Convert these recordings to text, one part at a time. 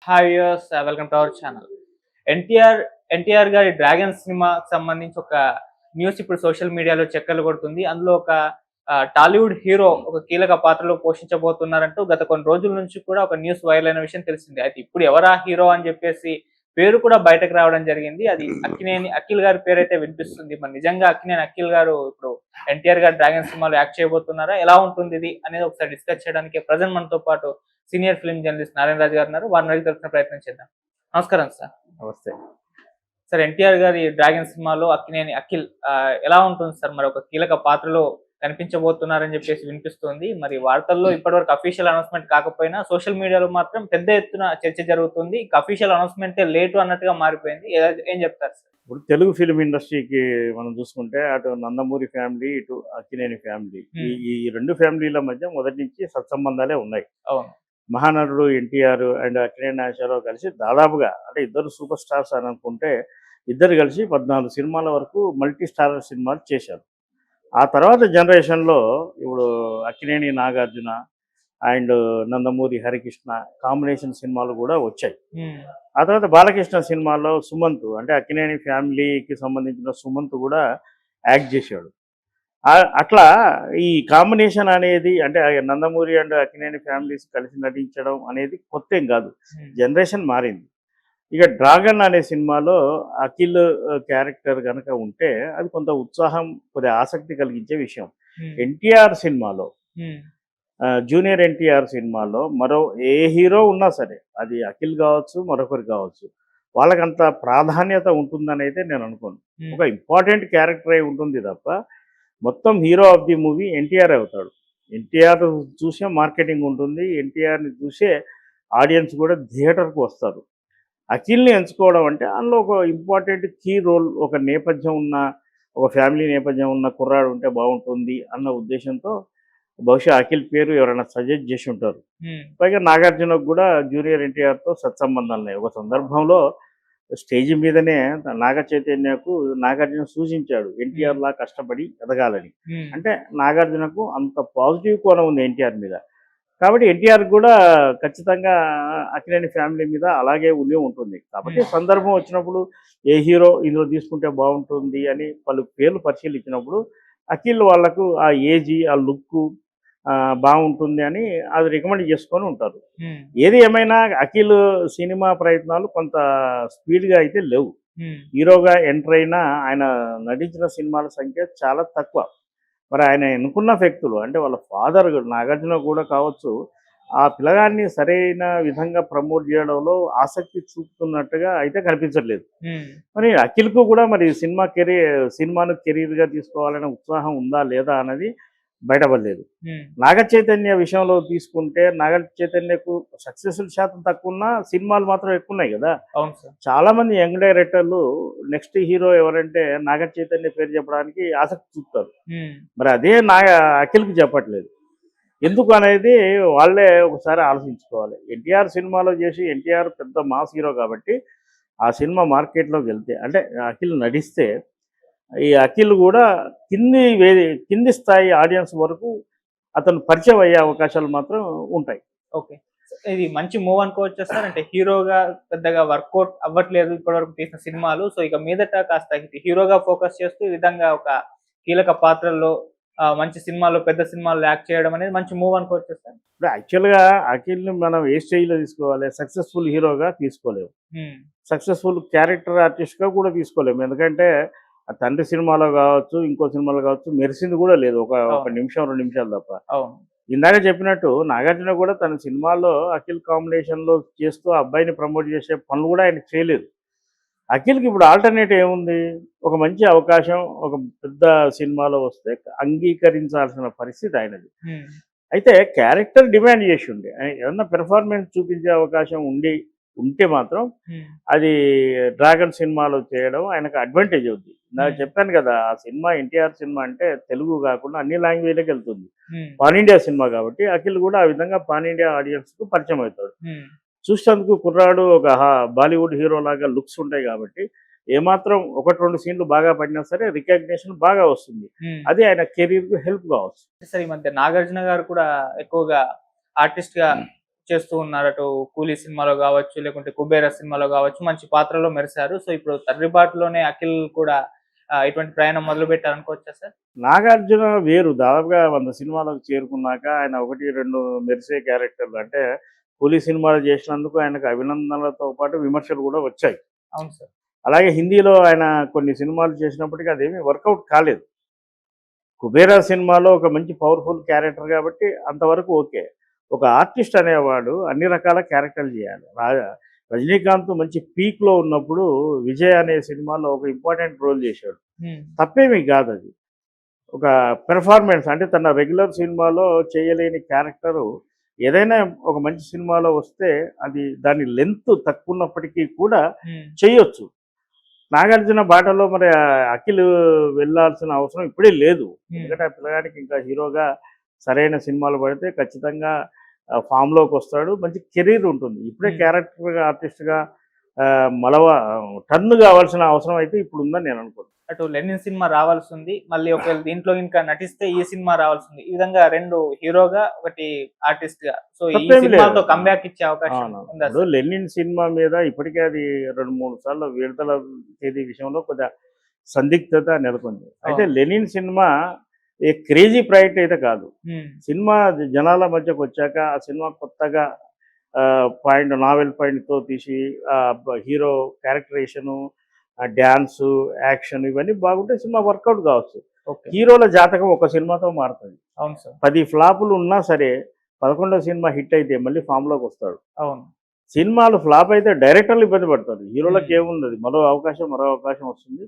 Hi viewers, welcome to our channel. NTR NTR గారి dragon సినిమాకి సంబంధించి ఒక న్యూస్ ఇప్పుడు సోషల్ మీడియాలో చక్కర్లు కొడుతుంది. అందులో ఒక టాలీవుడ్ హీరో ఒక కీలక పాత్రలో పోషించబోతున్నారంటూ గత కొన్ని రోజుల నుంచి కూడా ఒక న్యూస్ వైరల్ అయిన విషయం తెలిసింది. అయితే ఇప్పుడు ఎవరా హీరో అని చెప్పేసి పేరు కూడా బయటకు రావడం జరిగింది. అది అక్కినేని అఖిల్ గారి పేరైతే వినిపిస్తుంది. మరి నిజంగా అక్కినేని అఖిల్ గారు ఇప్పుడు ఎన్టీఆర్ గారి డ్రాగన్ సినిమాలో యాక్ట్ చేయబోతున్నారా? ఎలా ఉంటుంది ఇది అనేది ఒకసారి డిస్కస్ చేయడానికి ప్రజెంట్ మనతో పాటు సీనియర్ ఫిల్మ్ జర్నలిస్ట్ నారాయణ రాజు గారు ఉన్నారు. వారిని అడిగి తెలుసుకునే ప్రయత్నం చేద్దాం. నమస్కారం సార్. నమస్తే. సార్, ఎన్టీఆర్ గారి డ్రాగన్ సినిమాలో అక్కినేని అఖిల్ ఎలా ఉంటుంది సార్? మరి ఒక కీలక పాత్రలో కనిపించబోతున్నారని చెప్పేసి వినిపిస్తుంది. మరి వార్తల్లో ఇప్పటివరకు అఫీషియల్ అనౌన్స్మెంట్ కాకపోయినా సోషల్ మీడియాలో మాత్రం పెద్ద ఎత్తున చర్చ జరుగుతుంది. అఫీషియల్ అనౌన్స్మెంటే లేటు అన్నట్టుగా మారిపోయింది. ఏం చెప్తారు సార్? ఇప్పుడు తెలుగు ఫిల్మ్ ఇండస్ట్రీకి మనం చూసుకుంటే అటు నందమూరి ఫ్యామిలీ, ఇటు అక్కినేని ఫ్యామిలీ, ఈ రెండు ఫ్యామిలీల మధ్య మొదటి నుంచి సత్సంబంధాలే ఉన్నాయి. అవును. మహానటుడు ఎన్టీఆర్ అండ్ అక్కినేని నాగేశ్వరరావు కలిసి దాదాపుగా అంటే ఇద్దరు సూపర్ స్టార్స్ అని అనుకుంటే ఇద్దరు కలిసి 14 సినిమాల వరకు మల్టీ స్టారర్ సినిమాలు చేశారు. ఆ తర్వాత జనరేషన్లో ఇప్పుడు అక్కినేని నాగార్జున అండ్ నందమూరి హరికృష్ణ కాంబినేషన్ సినిమాలు కూడా వచ్చాయి. ఆ తర్వాత బాలకృష్ణ సినిమాలో సుమంత్ అంటే అక్కినేని ఫ్యామిలీకి సంబంధించిన సుమంత్ కూడా యాక్ట్ చేశాడు. అట్లా ఈ కాంబినేషన్ అనేది అంటే నందమూరి అండ్ అక్కినేని ఫ్యామిలీస్ కలిసి నటించడం అనేది కొత్త ఏం కాదు, జనరేషన్ మారింది. ఇక డ్రాగన్ అనే సినిమాలో అఖిల్ క్యారెక్టర్ కనుక ఉంటే అది కొంత ఉత్సాహం, కొద్దిగా ఆసక్తి కలిగించే విషయం. ఎన్టీఆర్ సినిమాలో జూనియర్ ఎన్టీఆర్ సినిమాలో మరో ఏ హీరో ఉన్నా సరే, అది అఖిల్ కావచ్చు మరొకరు కావచ్చు, వాళ్ళకంత ప్రాధాన్యత ఉంటుందని అయితే నేను అనుకోను. ఒక ఇంపార్టెంట్ క్యారెక్టర్ అయి ఉంటుంది తప్ప మొత్తం hero of the movie NTR అవుతాడు. ఎన్టీఆర్ చూసే మార్కెటింగ్ ఉంటుంది, ఎన్టీఆర్ని చూసే ఆడియన్స్ కూడా థియేటర్కి వస్తారు. అఖిల్ని ఎంచుకోవడం అంటే అందులో ఒక ఇంపార్టెంట్ కీ రోల్, ఒక నేపథ్యం ఉన్న, ఒక ఫ్యామిలీ నేపథ్యం ఉన్న కుర్రాడు ఉంటే బాగుంటుంది అన్న ఉద్దేశంతో బహుశా అఖిల్ పేరు ఎవరైనా సజెస్ట్ చేసి ఉంటారు. పైగా నాగార్జునకు కూడా జూనియర్ ఎన్టీఆర్తో సత్సంబంధాలు ఉన్నాయి. ఒక సందర్భంలో స్టేజ్ మీదనే నాగ చైతన్యకు నాగార్జున సూచించాడు ఎన్టీఆర్ లా కష్టపడి ఎదగాలని. అంటే నాగార్జునకు అంత పాజిటివ్ కోణం ఉంది ఎన్టీఆర్ మీద. కాబట్టి ఎన్టీఆర్ కూడా ఖచ్చితంగా అక్కినేని ఫ్యామిలీ మీద అలాగే ఉండి ఉంటుంది. కాబట్టి సందర్భం వచ్చినప్పుడు ఏ హీరో ఇందులో తీసుకుంటే బాగుంటుంది అని పలు పేర్లు పరిశీలించినప్పుడు అఖిల్ వాళ్లకు ఆ ఏజీ, ఆ లుక్ బాగుంటుంది అని అది రికమెండ్ చేసుకొని ఉంటారు. ఏది ఏమైనా అఖిల్ సినిమా ప్రయత్నాలు కొంత స్పీడ్గా అయితే లేవు. హీరోగా ఎంటర్ అయినా ఆయన నటించిన సినిమాల సంఖ్య చాలా తక్కువ. మరి ఆయన ఎన్నుకున్న వ్యక్తులు అంటే వాళ్ళ ఫాదర్ నాగార్జున కూడా కావచ్చు, ఆ పిల్లగాన్ని సరైన విధంగా ప్రమోట్ చేయడంలో ఆసక్తి చూపుతున్నట్టుగా అయితే కనిపించట్లేదు. మరి అఖిల్కు కూడా మరి సినిమాను కెరీర్గా తీసుకోవాలనే ఉత్సాహం ఉందా లేదా అన్నది బయటపడలేదు. నాగ చైతన్య విషయంలో తీసుకుంటే నాగ చైతన్యకు సక్సెస్ఫుల్ శాతం తక్కువ ఉన్నా సినిమాలు మాత్రం ఎక్కువ ఉన్నాయి కదా. చాలా మంది యంగ్ డైరెక్టర్లు నెక్స్ట్ హీరో ఎవరంటే నాగ చైతన్య పేరు చెప్పడానికి ఆసక్తి చూపుతారు. మరి అదే అఖిల్కి చెప్పట్లేదు. ఎందుకు అనేది వాళ్ళే ఒకసారి ఆలోచించుకోవాలి. ఎన్టీఆర్ సినిమాలో చేసి ఎన్టీఆర్ పెద్ద మాస్ హీరో కాబట్టి ఆ సినిమా మార్కెట్లోకి వెళ్తే అంటే అఖిల్ నడిస్తే ఈ అఖిల్ కూడా కింది స్థాయి ఆడియన్స్ వరకు అతను పరిచయం అయ్యే అవకాశాలు మాత్రం ఉంటాయి. ఓకే, ఇది మంచి మూవ్ అనుకోవచ్చు సార్. అంటే హీరోగా పెద్దగా వర్కౌట్ అవ్వట్లేదు ఇప్పటివరకు తీసిన సినిమాలు. సో ఇక మీదట కాస్త హీరోగా ఫోకస్ చేస్తూ ఈ విధంగా ఒక కీలక పాత్రల్లో మంచి సినిమాలు, పెద్ద సినిమాలు యాక్ట్ చేయడం అనేది మంచి మూవ్ అనుకోవచ్చు సార్. ఇప్పుడు యాక్చువల్గా అఖిల్ని మనం ఏ స్టేజ్లో తీసుకోవాలి? సక్సెస్ఫుల్ హీరోగా తీసుకోలేము, సక్సెస్ఫుల్ క్యారెక్టర్ ఆర్టిస్ట్గా కూడా తీసుకోలేము. ఎందుకంటే ఆ తండ్రి సినిమాలో కావచ్చు, ఇంకో సినిమాలో కావచ్చు, మెరిసింది కూడా లేదు. ఒక నిమిషం 2 నిమిషాలు తప్ప. ఇందాక చెప్పినట్టు నాగార్జున కూడా తన సినిమాలో అఖిల్ కాంబినేషన్లో చేస్తూ ఆ అబ్బాయిని ప్రమోట్ చేసే పనులు కూడా ఆయన చేయలేదు. అఖిల్కి ఇప్పుడు ఆల్టర్నేటివ్ ఏముంది? ఒక మంచి అవకాశం ఒక పెద్ద సినిమాలో వస్తే అంగీకరించాల్సిన పరిస్థితి ఆయనది. అయితే క్యారెక్టర్ డిమాండ్ చేసి ఉండే ఏమన్నా పెర్ఫార్మెన్స్ చూపించే అవకాశం ఉంటే మాత్రం అది డ్రాగన్ సినిమాలో చేయడం ఆయనకు అడ్వాంటేజ్ అవుతుంది. నాకు చెప్పాను కదా, ఆ సినిమా ఎన్టీఆర్ సినిమా అంటే తెలుగు కాకుండా అన్ని లాంగ్వేజ్లకు వెళ్తుంది. పాన్ ఇండియా సినిమా కాబట్టి అఖిల్ కూడా ఆ విధంగా పాన్ ఇండియా ఆడియన్స్కు పరిచయం అవుతాడు. చూసేందుకు కుర్రాడు ఒక బాలీవుడ్ హీరో లాగా లుక్స్ ఉంటాయి కాబట్టి ఏమాత్రం 1-2 సీన్లు బాగా పడినా సరే రికగ్నిషన్ బాగా వస్తుంది. అది ఆయన కెరీర్కు హెల్ప్ కావచ్చు. సార్, ఈ మధ్య నాగార్జున గారు కూడా ఎక్కువగా ఆర్టిస్ట్ గా చేస్తూ ఉన్నారు. అటు కూలీ సినిమాలో కావచ్చు, లేకుంటే కుబేర సినిమాలో కావచ్చు మంచి పాత్రలో మెరిశారు. సో ఇప్పుడు తర్రిబాటులోనే అఖిల్ కూడా ఇటువంటి ప్రయాణం మొదలు పెట్టారనుకోవచ్చా సార్? నాగార్జున వేరు దాదాపుగా 100 సినిమాలకు చేరుకున్నాక ఆయన 1, 2 మెరిసే క్యారెక్టర్లు అంటే కూలీ సినిమాలు చేసినందుకు ఆయనకు అభినందనలతో పాటు విమర్శలు కూడా వచ్చాయి. అవును సార్. అలాగే హిందీలో ఆయన కొన్ని సినిమాలు చేసినప్పటికీ అదేమీ వర్కౌట్ కాలేదు. కుబేరా సినిమాలో ఒక మంచి పవర్ఫుల్ క్యారెక్టర్ కాబట్టి అంతవరకు ఓకే. ఒక ఆర్టిస్ట్ అనేవాడు అన్ని రకాల క్యారెక్టర్లు చేయాలి. రజనీకాంత్ మంచి పీక్లో ఉన్నప్పుడు విజయ్ అనే సినిమాలో ఒక ఇంపార్టెంట్ రోల్ చేశాడు. తప్పేమీ కాదు అది. ఒక పెర్ఫార్మెన్స్ అంటే తన రెగ్యులర్ సినిమాలో చేయలేని క్యారెక్టరు ఏదైనా ఒక మంచి సినిమాలో వస్తే అది దాని లెంత్ తక్కువ ఉన్నప్పటికీ కూడా చేయొచ్చు. నాగార్జున బాటలో మరి అఖిల్ వెళ్ళాల్సిన అవసరం ఇప్పుడే లేదు. ఎందుకంటే ఆ పిల్లగాడికి ఇంకా హీరోగా సరైన సినిమాలు పడితే ఖచ్చితంగా ఫామ్లోకి వస్తాడు. మంచి కెరీర్ ఉంటుంది. ఇప్పుడే క్యారెక్టర్గా ఆర్టిస్ట్గా టర్న్ కావాల్సిన అవసరం అయితే ఇప్పుడు ఉందని నేను అనుకుంటున్నాను. అటు లెనిన్ సినిమా రావాల్సి ఉంది, మళ్ళీ ఒకవేళ దీంట్లో ఇంకా నటిస్తే ఈ సినిమా రావాల్సి ఉంది. ఈ విధంగా 2 హీరోగా, 1 ఆర్టిస్ట్ గా. సో ఈ సినిమాతో కంబ్యాక్ ఇచ్చే అవకాశం ఉందా? లెనిన్ సినిమా మీద ఇప్పటికే అది 2-3 సార్లు విడుదల తేదీ విషయంలో కొద్దిగా సందిగ్ధత నెలకొంది. అయితే లెనిన్ సినిమా ఏ క్రేజీ ప్రాజెక్ట్ అయితే కాదు. సినిమా జనాల మధ్యకు వచ్చాక ఆ సినిమా కొత్తగా నావెల్ పాయింట్తో తీసి హీరో క్యారెక్టరేషను, డ్యాన్సు, యాక్షన్ ఇవన్నీ బాగుంటే సినిమా వర్కౌట్ కావచ్చు. హీరోల జాతకం ఒక సినిమాతో మారుతుంది. అవును సార్. 10 ఫ్లాపులు ఉన్నా సరే 11వ సినిమా హిట్ అయితే మళ్ళీ ఫామ్లోకి వస్తాడు. అవును. సినిమాలు ఫ్లాప్ అయితే డైరెక్టర్లు ఇబ్బంది పడతారు. హీరోలకు ఏముంది, మరో అవకాశం వస్తుంది.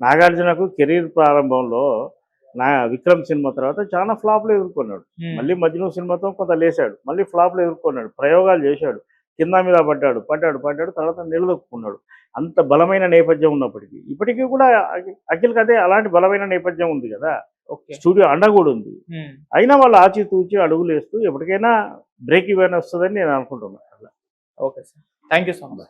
నాగార్జునకు కెరీర్ ప్రారంభంలో విక్రమ్ సినిమా తర్వాత చాలా ఫ్లాప్లు ఎదుర్కొన్నాడు. మళ్ళీ మజ్ను సినిమాతో కొంత లేచాడు, మళ్ళీ ఫ్లాప్లు ఎదుర్కొన్నాడు, ప్రయోగాలు చేశాడు, కింద మీద పడ్డాడు, తర్వాత నిలదొక్కున్నాడు. అంత బలమైన నేపథ్యం ఉన్నప్పటికీ ఇప్పటికీ కూడా అఖిల్కి అదే అలాంటి బలమైన నేపథ్యం ఉంది కదా. స్టూడియో అండ కూడా ఉంది. అయినా వాళ్ళు ఆచితూచి అడుగులు వేస్తూ ఎప్పటికైనా బ్రేక్ ఈవెన్ వస్తుందని నేను అనుకుంటున్నాను. Okay sir, thank you so much.